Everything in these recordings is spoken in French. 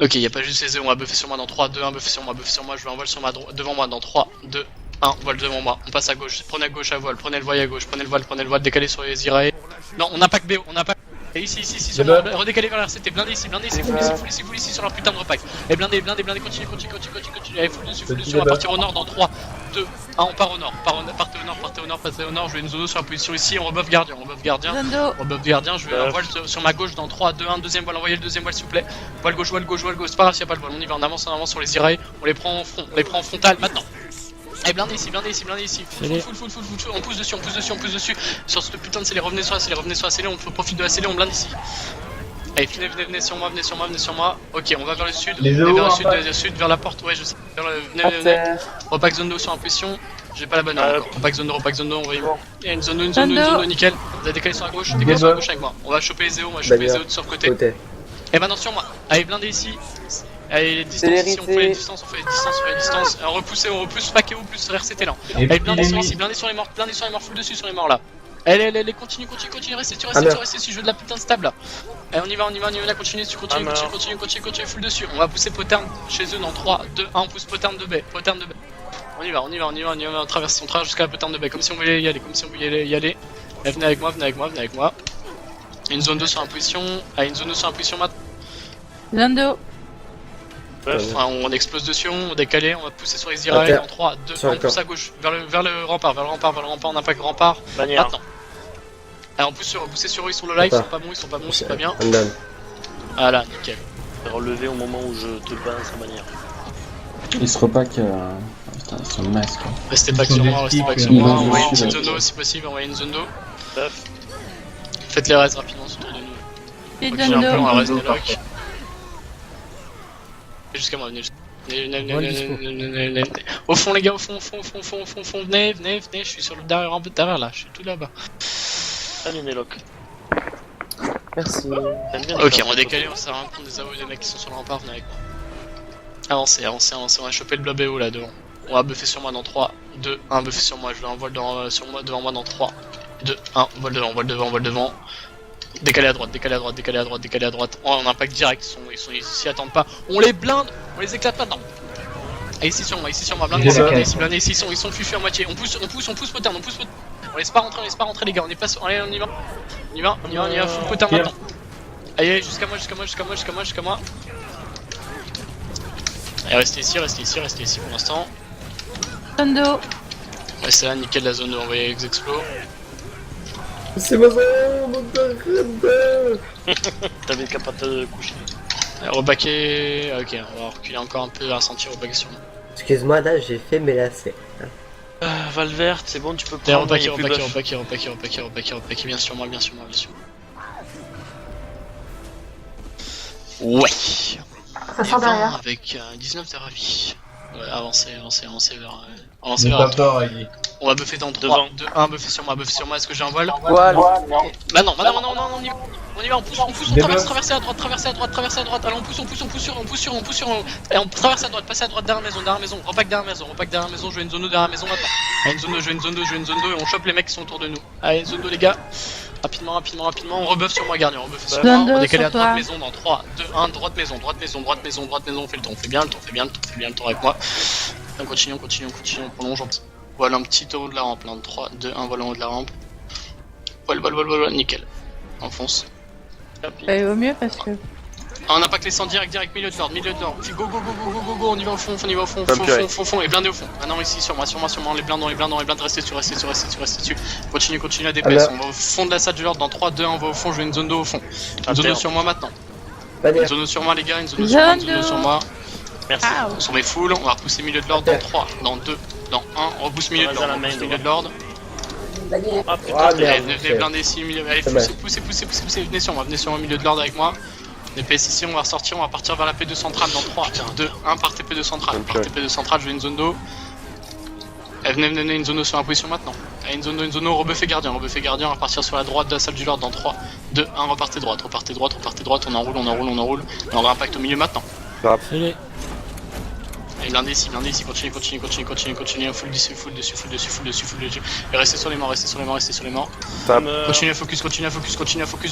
Ok, y a pas juste les on va buffer sur moi dans 3, 2, 1, buffer sur moi, je veux un voile sur ma droite, devant moi dans 3, 2, 1, voile devant moi, on passe à gauche, prenez à gauche à voile, prenez le voile à gauche, prenez le voile, décalé sur les Irae. Non, on n'a pas que BO, on n'a pas. Et ici, sur moi, redécalé vers l'RCT, blindé ici, full ici sur leur putain de repack. Et blindé, continue, allez, full dessus, on va partir au nord dans 3, 2, 1, on part au nord, partez au nord, je vais une zone sur la position ici, on rebuff gardien, je vais un voile sur ma gauche dans 3, 2, 1, deuxième voile, envoyez le deuxième voile s'il vous plaît. Voile gauche, c'est pas grave s'il y a pas le voile, on y va, on avance sur les Irae, on les prend en front, en frontal maintenant. Allez, blindé ici, full, on pousse dessus, sur ce putain de scellé, revenez sur la scellé, on profite de la scellé, on blinde ici. Allez, venez sur moi, ok, on va vers le sud, vers la porte, ouais je sais, venez, repack zone d'eau sur impression, j'ai pas la bonne heure encore, repack zone d'eau, on va y voir. Il y a une zone d'eau, nickel, vous avez décalé sur la gauche, avec moi, on va choper les Zéo, de sur le côté. Et maintenant sur moi, allez blindé ici. Allez, les distances ici, on fait les distances, on repousse, paquet ou plus RCT là. Allez, blindé sur les morts, full dessus sur les morts là. Allez, continue, restez dessus, je veux de la putain de stab là. Allez, on y va, continue, full dessus. On va pousser Potern chez eux dans 3, 2, 1, on pousse Potern de baie. On y va, on traverse jusqu'à la Potern de baie, comme si on voulait y aller, Allez, venez avec moi. Une zone 2 sur imposition, maintenant. Zone 2. Enfin, on explose dessus, on décalé, on va pousser sur les Irae en 3, 2, 1, on pousse à gauche, vers le rempart, on attaque le rempart, maintenant. Allez, on pousse sur eux, ils sont low life, ils sont pas bons, c'est pas bien. Voilà, nickel. Relevé au moment où je te balance la manière. Il se repack, putain, c'est un masque. Restez back sur moi, envoyez une petite zone d'eau si possible, Faites les res rapidement autour de nous. Et Ok, j'ai un peu, on va rester zone 2. lock. Jusqu'à moi, venez. Au fond les gars, au fond, venez, je suis sur le derrière là, je suis tout là-bas. Allez, Néloc. Merci. Ok, on va décaler, on sert à rien de prendre des AOE des mecs qui sont sur le rempart, venez avec moi. Avancez, on va choper le blob BO là devant. On va buffer sur moi dans 3, 2, 1, buffer sur moi, je veux un voile devant moi dans 3, 2, 1, voile devant. Décalé à droite. Oh, on impact direct, ils s'y attendent pas. On les blinde, on les éclate maintenant. Et ici sur moi, blindé ici, ils sont fufus à moitié. On pousse Potern, on laisse pas rentrer les gars, on est pas sur... Allez, on y va, full Potern maintenant. Allez, jusqu'à moi. Allez, restez ici pour l'instant. Zone 2. Restez là, nickel la zone, envoyez Exexplo. C'est ma zone, T'avais qu'à pas te coucher. Rebaquer, ok, on va reculer encore un peu à sentir rebaquer sur moi. Excuse-moi, là j'ai fait mes lacets. Val verte, c'est bon, tu peux prendre. Rebaquer, bien sûr moi. Ouais. Ça sort derrière. Avec 19 de ravi. Ouais, avancez vers... On va buffer dans 3, 2, 1, buffer sur moi, est-ce que j'ai un voile? Bah non, on y va, on pousse, on traverser à droite, allez on pousse sur, et on traverse à droite, passer à droite derrière la maison, repack derrière la maison, je veux une zone 2 derrière la maison maintenant. Allez, je veux une zone 2, et on chope les mecs qui sont autour de nous. Allez, zone 2 les gars, rapidement, on rebuff sur moi gardien, on décale à droite maison dans 3, 2, 1, droite maison, on fait le tour, on fait bien le tour avec moi. On continue, on prolonge. Voilà un petit haut de la rampe, là, 3, 2, 1, voilà en haut de la rampe. Voilà, nickel. On fonce. Au mieux parce que... On n'a pas que les 100 direct, milieu de l'ordre. Go, on y va au fond, et blindé au fond. Maintenant ici, sur moi, les blindes, restez dessus. Continue la DPS, on va au fond de la salle de l'ordre, dans 3, 2, 1, on va au fond, je veux une zone d'eau au fond. Une zone d'eau sur moi maintenant. Une zone d'eau sur moi les gars, une zone d'eau sur moi. Merci. On s'en met full, on va repousser milieu de l'ordre dans 3, dans 2, dans 1, on repousse milieu de l'ordre. Ah putain, Venez blinder ici, allez poussez, venez sur moi, milieu de l'ordre avec moi. DPS ici, on va ressortir, on va partir vers la P2 centrale dans 3, 2, 1, partez P2 centrale, je veux une zone d'eau. Venez, une zone d'eau sur la position maintenant. Allez, une zone d'eau, rebuffez gardien, on va partir sur la droite de la salle du Lord dans 3, 2, 1, repartez droite, on enroule, et on réimpacte au milieu maintenant. Et blindez ici, continue, full dessus. Et restez sur les morts, restez sur les morts. Continue à focus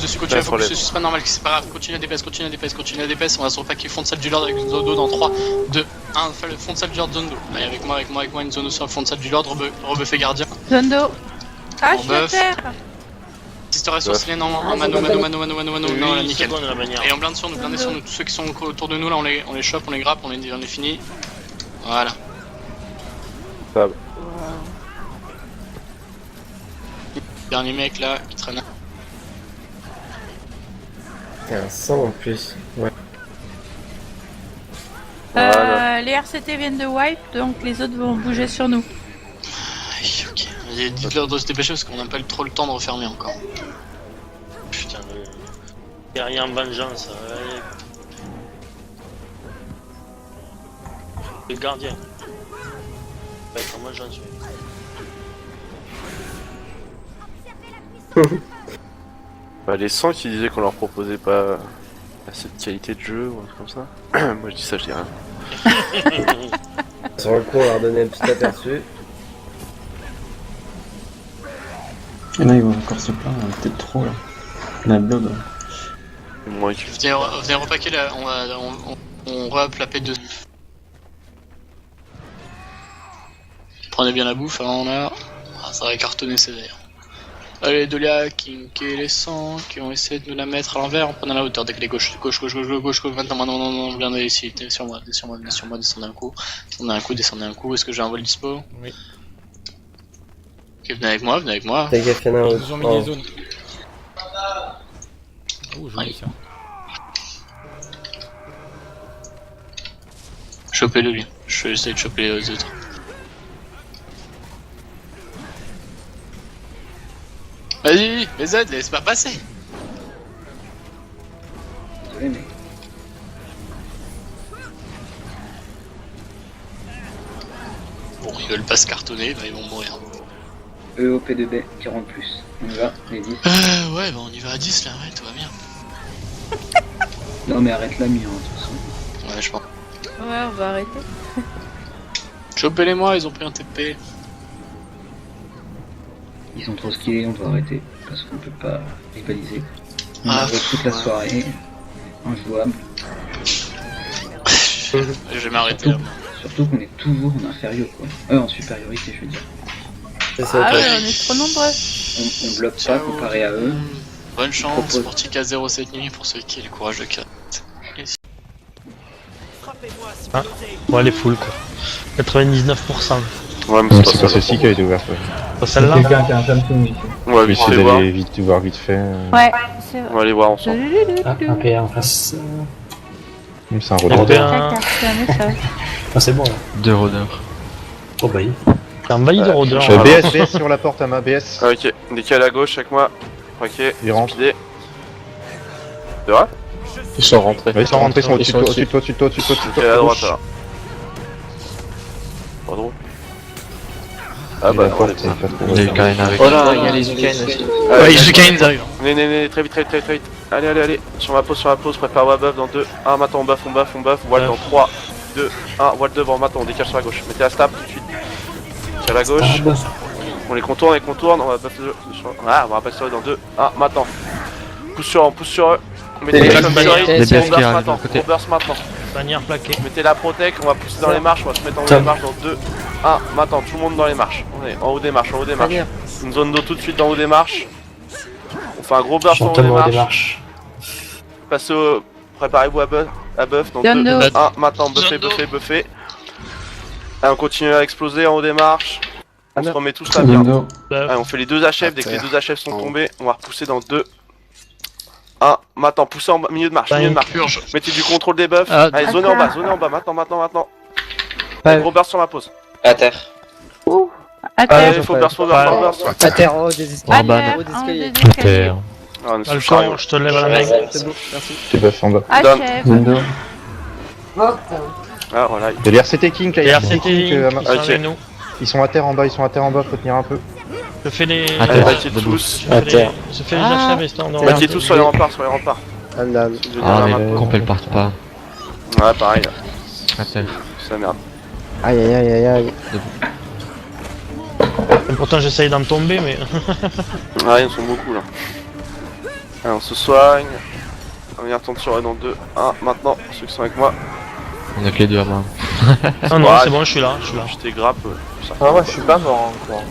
dessus, c'est pas normal, c'est pas grave, continue à DPS, on va se repacker fond de salle du Lord avec une zone d'eau dans 3, 2, 1, fond de salle du Lord, zone d'eau. Allez, avec moi, une zone d'eau sur le fond de salle du Lord, rebuffez gardien. Zone d'eau. Ah, je suis à buff. terre. Sister ressource lane en mano, non, là, nickel. Secondes, la manière. Et on blinde sur nous, tous ceux qui sont autour de nous, là, on les chope, on les grappe, on est fini. Voilà. Fab. Dernier mec là, qui traîne. Il y a un sang en plus. Ouais. Les RCT viennent de wipe, donc les autres vont bouger sur nous. Ok. Dites-leur de se dépêcher parce qu'on n'a pas trop le temps de refermer encore. Putain, guerrier en vengeance. Allez. Le gardien. Ouais, moi j'en suis. Bah, les 100 qui disaient qu'on leur proposait pas assez de qualité de jeu ou un truc comme ça. Moi je dis ça, je dis rien. Sur le coup, on leur donnait un petit aperçu. Et là, ils vont encore se plaindre, peut-être trop là. La blood. Moi, qui... Venez repacker là, on re-up la P2. Prenez bien la bouffe avant là. Ah, ça va cartonner sévère. Allez, les Dolia, King et les 100 qui ont essayé de nous la mettre à l'envers en prenant la hauteur dès que les gauche, maintenant, non, bien ici, venez sur moi, descendez un coup, descendez un coup, est-ce que j'ai un vol dispo? Oui. Ok, venez avec moi. T'as gaffe, y'en a un Ils ont mis des zones. Oh, joli ça. Chopez-le lui, je vais essayer de choper les autres. Vas-y, les aides, laisse pas passer. Désolé, mec. Bon, ils veulent pas se cartonner, bah ils vont mourir. EOP2B, 40+. On y va, les 10. Ouais, bah on y va à 10 là, ouais, tout va bien. Non mais arrête la mire, hein, de toute façon. Ouais, je pense. Ouais, on va arrêter. Chopez-les moi, ils ont pris un TP. Ils sont trop skillés, on doit arrêter. Parce qu'on peut pas rivaliser. On Ah, a joué toute la soirée. Injouable. Je vais m'arrêter là. Surtout qu'on est toujours en inférieur, quoi. En supériorité, je veux dire. C'est ça, Ah toi. ouais, on est trop nombreux. On bloque pas comparé à eux. Bonne chance Propose. pour Tika 0 cette nuit pour ceux qui ont le courage de 4. Ouais, elle est full quoi. 99%. Ouais, mais C'est pas celle-ci qui a été ouverte. Ouais. Pas celle-là. Quelqu'un qui a un Samsung ici. On va Je vais vite essayer les voir. d'aller vite voir vite fait. Ouais, c'est On va aller voir ensemble. Un PA en face. C'est un Il y rodeur. avait Tac, un. tac, c'est un message. Ah, c'est bon là. 2 rôdeurs. Oh bah, C'est un bailli de rôdeur. BS sur la porte à ma BS. Ah, ok, décalé à gauche avec moi. Ok, Il rentre. speedé. De vrai? Ils sont rentrés. Ouais, ils sont rentrés, ils sont au-dessus de toi, au-dessus de toi, au-dessus de toi, au-dessus de toi. Décalé à droite alors. Pas drôle. Ah bah non, on est pas. Il y a eu Karina avec. Oh là, il y a les Ukraines aussi. Ouais, les Zukain ils arrivent. Venez, très vite. Allez. Sur ma pause, prépare wa buff dans 2, 1, maintenant on buff, wall dans 3, 2, 1, wall devant, maintenant on décale sur la gauche. Mettez la stab tout de suite. Sur la gauche. On les contourne, on va buff sur... Ah, on va passer sur eux dans 2, 1, maintenant. Pousse sur eux. Mettez les comme on burst maintenant. Bannière plaquée. Mettez la protec, on va pousser dans les marches, on va se mettre en haut des marches dans 2, 1, maintenant tout le monde dans les marches. On est en haut des marches, Une zone d'eau tout de suite dans haut des marches. On fait un gros burst en haut des marches. Passez au... Préparez-vous à buff dans 2, 1, maintenant buffez. Allez, on continue à exploser en haut des marches. On se remet tous là bien. Allez, on fait les 2 HF, dès que les 2 HF sont tombés, on va repousser dans 2, 1, maintenant poussez en milieu de marche, Purge. Mettez du contrôle des buffs. Ah, Allez, zonez en bas, maintenant. Gros burst sur ma pause. À terre. À terre. Allez, faut burst. À terre, oh, des escaliers. À terre, en deux escaliers. Ah, on est sous le Alcan, chariot. je te lève la main. C'est bon, merci. Tu buff en bas. HF. Ah, voilà. Il y a les RCT King là, il y Les a RCT, King. avec nous. Ils sont à terre en bas, faut tenir un peu. Je fais les. Allez, battez tous. Je fais les achats, mais on Battez tous sur les remparts. Ah mais le complet partent pas. Ouais, pareil. À terre. Ça merde. Aïe aïe aïe aïe aïe. Et pourtant j'essaye d'en tomber, mais... Ah, ils en sont beaucoup là. Allez, on se soigne. On y retourne sur eux dans 2, 1, maintenant, ceux qui sont avec moi. On a que les deux à main. Ah non, Ouais, c'est bon, je suis là. Je t'ai grappe. Ça. Ah, moi je suis pas mort encore.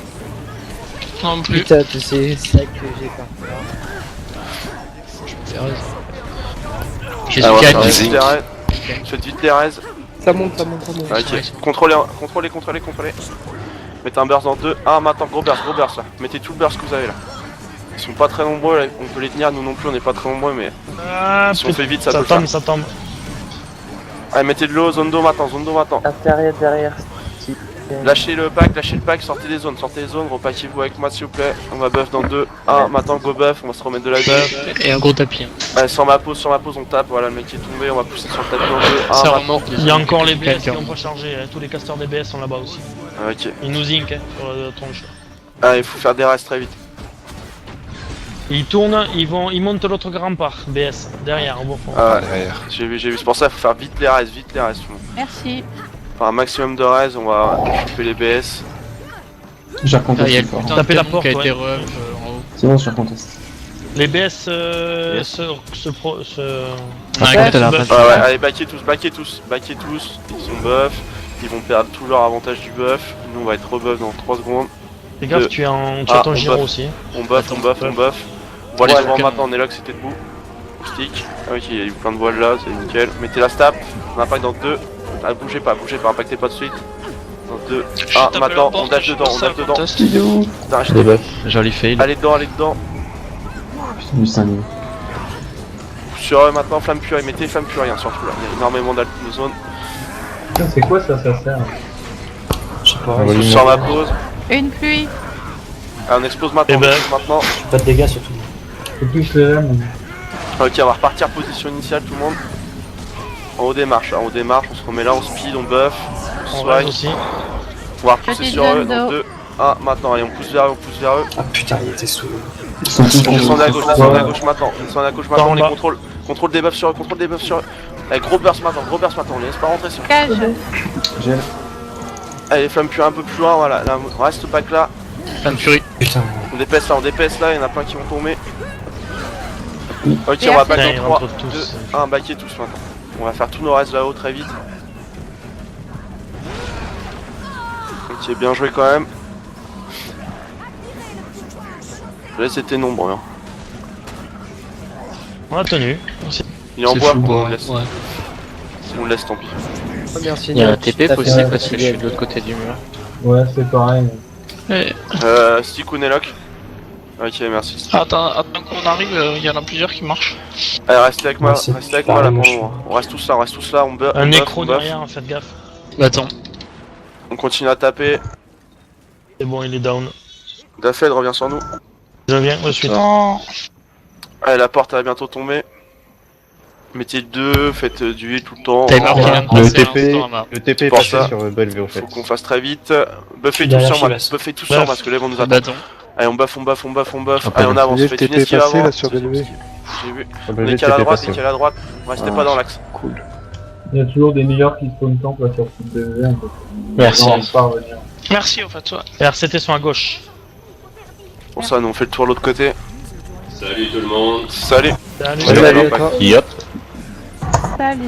Non plus. Putain, c'est ça que j'ai pas. J'ai Ah, ouais, gagne. faites vite les raids. Faites vite les raids. Ça monte, ça monte, ça monte. Ah, ok, contrôlez. Mettez un burst dans 2, 1, maintenant, gros burst là. Mettez tout le burst que vous avez là. Ils sont pas très nombreux là, on peut les tenir, nous non plus on est pas très nombreux, mais Ah, si on fait vite ça peut tombe, le ça tombe. faire. Allez, mettez de l'eau, zone d'eau maintenant. Derrière. Lâchez le pack, sortez des zones, repackez-vous avec moi s'il vous plaît. On va buff dans 2, 1, maintenant go buff, on va se remettre de la buff. Et un gros tapis. Allez, sur ma pause, on tape, voilà le mec qui est tombé, on va pousser sur le tapis dans 2, 1, Ça maintenant. remonte. Il y a encore les BS qui n'ont pas chargé, hein. Tous les casteurs des BS sont là-bas aussi. Ah, ok. Ils nous ink hein, sur la tronche. Allez, il faut faire des restes très vite. Ils tournent, ils montent l'autre grand part, BS, derrière, au bon fond. Ah, j'ai vu, c'est pour ça, il faut faire vite les restes tout le monde. Merci. Enfin, un maximum de restes, on va choper les BS. J'ai Ah, il y a recontesté le fort. putain de Tapez la canon porte, qui a été ouais. rev en haut. C'est bon, je reconteste. Les BS Yes. se Après, t'as la buff. Ah ouais, allez, backez tous, ils sont buff, ils vont perdre tout leur avantage du buff, nous on va être rebuff dans 3 secondes. Fais gaffe, tu as ton on gyro buff. aussi. On buff. On va aller Ouais, devant le maintenant, on est là que c'était debout. Stick. Ah ok, il y a eu plein de voiles là, c'est nickel. Mettez la stab, on impact dans 2. Ah, bougez pas, impactez pas de suite. Dans 2, 1, maintenant, on dash dedans. Putain, Des buffs. Joli fail. allez dedans. Putain, du 5 Sur eux maintenant, flamme purée, mettez flamme purée hein, surtout là, il y a énormément de zone. C'est quoi ça sert? Je sais pas. Tous sur ma pause. Une pluie. Allez, on explose maintenant, Eh ben. Pas de dégâts surtout. C'est plus les lames. Ok, on va repartir position initiale tout le monde. En haut des marches, on se remet là, on speed, on buff, on On soigne. reste aussi. On va repousser Petite sur eux zone dans d'eau. 2, 1, maintenant, allez, on pousse vers eux. Ah putain, il était sous. Ils sont tous Descendez à gauche, Ouais. maintenant, Par en on les bas. contrôle des buffs sur eux, Allez, gros burst maintenant, on les laisse pas rentrer sur eux. Cage. Gel. Allez, flamme pure un peu plus loin, voilà, là, on reste pack là, Flamme furie. Putain. on dépaisse là, il y en a plein qui vont tomber. Ok, Et on va après- back Putain, dans ils 3, rentrent 2, tous. 1, backer tous maintenant. On va faire tous nos restes là-haut très vite. Ok, bien joué quand même. Là c'était nombreux. Hein. On a tenu. Il est en C'est bois, fou, on ouais. le laisse. Ouais. On le laisse, tant pis. Merci. Il y a un TP T'as possible fait- parce que je suis de l'autre côté du mur. Ouais, c'est pareil. Stick ou Neloc. Ok, merci. Attends qu'on arrive, il y en a plusieurs qui marchent. Allez, restez avec moi, Ouais, c'est restez avec moi là pareil, pour le moi, moment. On reste tous là, on buff. Un on buff, nécro on buff. derrière, faites gaffe. Attends. On continue à taper. C'est bon, il est down. Dafed revient sur nous. Je viens, de suite. Non. Allez, la porte elle va bientôt tomber. Mettez 2, faites du heal tout le temps. Timer qui vient de passer à l'instant, là. Le TP est Pour passé ça, sur Bellevue en fait. Faut qu'on fasse très vite. Buffez tous Derrière sur moi, Chivas. buffez tous sur moi parce que les vont nous attendre. Bâton. Allez, on buff. Après, Allez, on avance, le faites TP une esquive passé, avant. là, sur Bellevue. J'ai vu. Ah, On Bellevue, est qu'à la TP droite, passé. Restez pas dans l'axe. Cool. Il y a toujours des meilleurs qui spawnent temps quoi sur le PVE. Merci. On va pas revenir. Merci au fait, ouais. Les RCT sont à gauche. Pour ça, nous on fait le tour de l'autre côté. Salut tout le monde. Salut. Salut. Salut. Yep. Salut.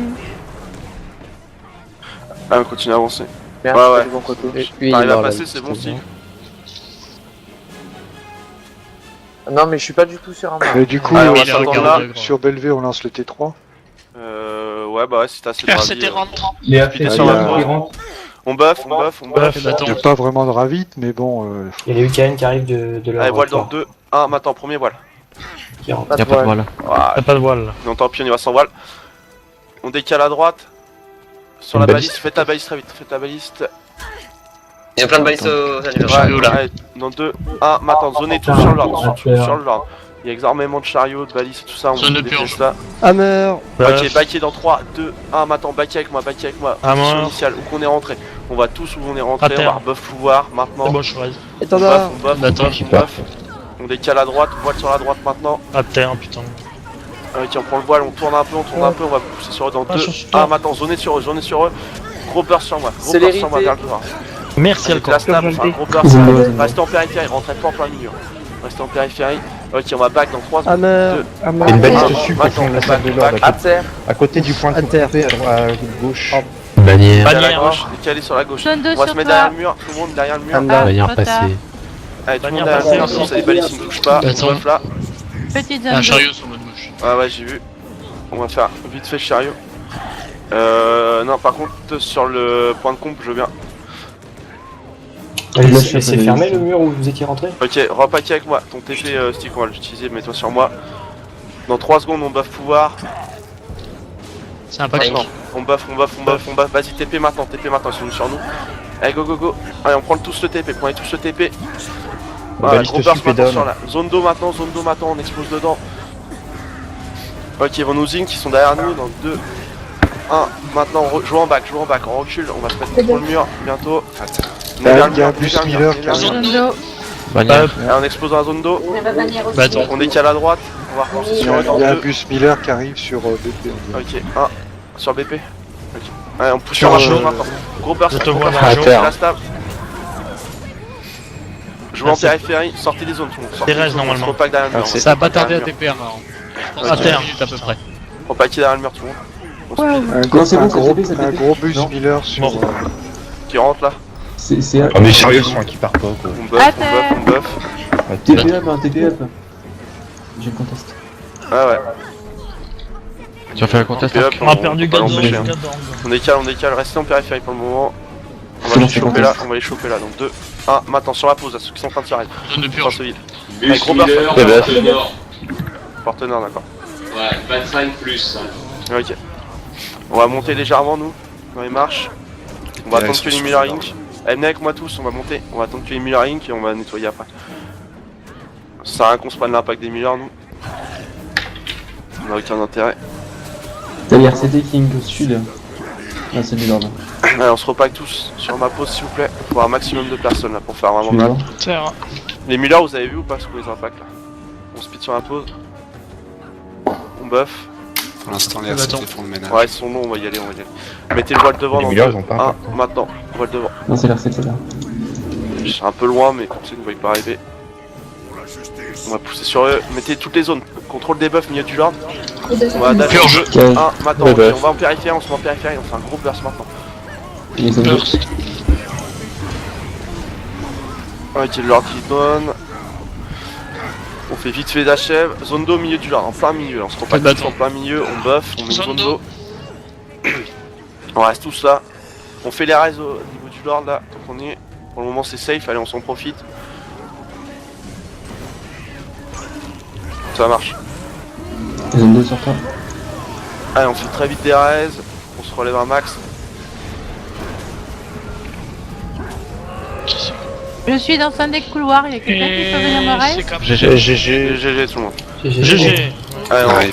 Allez, on continue à avancer. Merci, Ouais. du bon côté. Lui, il est T'arrives à mort, là, passer, c'est bon, c'est si. Non, mais je suis pas du tout sur un map. Et du coup, Allez, on va il est s'attendre regardé, là. gros. sur Bellevue, on lance le T3. Ouais, bah ouais, si t'as assez de ravis, RCT rentre. Les Putain, RCT sur la qui droite. rentrent. On buff. Buff. Bâton. Il n'y a pas vraiment de ravite, mais bon. Il y a les UKN qui arrivent de leur Allez, voile dans corps, 2, 1, maintenant, premier voile. qui rentrent. Y'a pas de voile. Ah, Y'a pas de voile là. non, tant pis, on y va sans voile. On décale à droite. Sur Une la baliste, baliste. faites ta baliste très vite, faites ta baliste. Il y a plein de balistes aux anniversaires. Ouais, allez, dans 2, 1, maintenant, zonez tout sur le lord, sur le lord. Il y a énormément de chariots, de balistes, tout ça, on Zone de déteste purge. ça. Hammer. Ok, backé dans 3, 2, 1, maintenant, backé avec moi. Ah, Position moi. initiale, où qu'on est rentré. On va tous où on est À rentré, on terre. va buff pouvoir, maintenant. C'est bon, je suis raise. Étendard. On buff. On décale à droite, voile sur la droite maintenant. À terre, putain. Ok, on prend le voile, on tourne un peu, on va pousser sur eux dans Ah, 2, sur toi. 1, maintenant, zonez sur eux. gros burst sur moi. Gros burst Célérité. sur moi vers le devant. Merci Avec Alcor. la snap, un gros burst. Ils ont le- Restez en périphérie, rentrez pas en plein milieu. Restez en périphérie. Ok, on va back dans 3 secondes. Hammer. 2. Il y a une balise Ah, dessus, maintenant, contre la on salle de back, l'ordre, back. À terre, à côté du point À terre. coupé, à gauche. Bannière. à la Bannière. gauche, décalé sur la gauche. Zone 2 On va sur se mettre toi. derrière le mur, tout le monde derrière le mur. Hammer. Ah, Bannière trop tard. passée. Allez, tout le Bannière monde derrière le passée mur, aussi. ça les balises ne touchent pas. Attends. On buff là. Petite Un zone 2. chariot sur mode gauche. Ah ouais, j'ai vu. On va faire vite fait le chariot. Non, par contre, sur le point de comp, je veux bien. C'est fermé le mur où vous étiez rentré? Ok, repaquer avec moi. Ton TP stick, on va l'utiliser, mets-toi sur moi. Dans 3 secondes, on buff pouvoir. C'est un pack. Non, on buff. Vas-y, TP maintenant, ils sont venus sur nous. Allez, go. Allez, on prend tous le TP, prenez tous le TP. Voilà, balise gros te burst suit et maintenant donne. sur la zone d'eau maintenant, on explose dedans. Ok, ils vont nous zing, ils sont derrière nous dans 2, 1. Maintenant, joue en back, on recule, on va se mettre contre le mur bientôt. On est derrière le mur, on est derrière le mur, on est derrière le mur. Zone 2. Bannière. Allez, on explose dans la zone d'eau, On va bannière aussi. Bah attends. on décale à droite, on va repenser sur eux dans 2. bus Miller qui arrive sur BP. Ok, 1 sur BP. Ok. Allez, on pousse Sur sur un un show show. maintenant. Gros burst, Je te gros vois burst, dans le show, show. la stab. Jouez en Merci. périphérie, sortez des zones, tout le monde. Sortez Thérèse, des zones, on se normalement. repack derrière le mur. Ah, c'est- Ça a pas tardé à derrière le TP, hein. Je pense À que terre. 10 minutes à peu près. mur. Repacker derrière le mur, tout le monde. On se pile. Non, c'est bon, ça TP, ça TP. bus Non. Miller sur. Mort. Qui rentre là. C'est. On est sérieux, ce qui part pas quoi. On buff, À on terre. buff. TP up, hein, TP up. J'ai le contest. Ah ouais. Tu vas faire le contest TP up, On a perdu va 4 l'empêcher, hein. zones. On décale, restez en périphérie pour le moment. On va C'est les bon, c'est choper là, contest. on va les choper là. Donc 2, 1, maintenant sur la pause, à ceux qui sont en train de tirer. Zone de Sur purge. ce vide. Bus gros Miller, burst. porte nord. Partenaire, d'accord. Ouais, 25 plus. Ok. On va monter légèrement nous, dans les marches. On va attendre que les Miller Inc. Allez, venez avec moi tous, on va monter. On va attendre que les Miller Inc. et on va nettoyer après. Ça sert à rien qu'on se prenne l'impact des Miller nous. On a aucun intérêt. T'as les RCT King au sud. Ah, c'est Miller là. Allez, on se repack tous sur ma pause s'il vous plaît. Faut un maximum de personnes là pour faire Je vraiment vais mal. voir. Terre. Les Miller, vous avez vu ou pas ce que les impacts là? On speed sur la pause. On buff. Pour l'instant, les Attends. RCT font le ménage. Ouais, ils sont longs, on va y aller. Mettez le voile devant Les dans Miller, 2, ils ont pas 1, impact, hein. maintenant, voile devant. Non, c'est l'RCT là. Je suis un peu loin, mais comme ça, ils ne voient pas arriver. On va pousser sur eux. Mettez toutes les zones. Contrôle des buffs, milieu du lord. On va dater Purge. 2, 1, maintenant. Ouais, Ok, buff. on va en périphérie, on se met en périphérie, on fait un gros burst maintenant. Ils sont deux. Ok, le lord qui donne. On fait vite fait d'achève. Zone d'eau au milieu du lord, en plein milieu. On se compacte Pas de tous bâton. en plein milieu, on buff, on met une Zone zone d'eau. d'eau. On reste tous là. On fait les raids au niveau du lord là, tant qu'on y est. Pour le moment c'est safe, allez on s'en profite. Ça marche. Ils ont deux sur toi. Allez on fait très vite des raids, on se relève un max. Je suis dans un des couloirs, il y a quelqu'un qui peut venir me Et raid. c'est comme GG. GG tout le monde. GG. Allez on Ouais.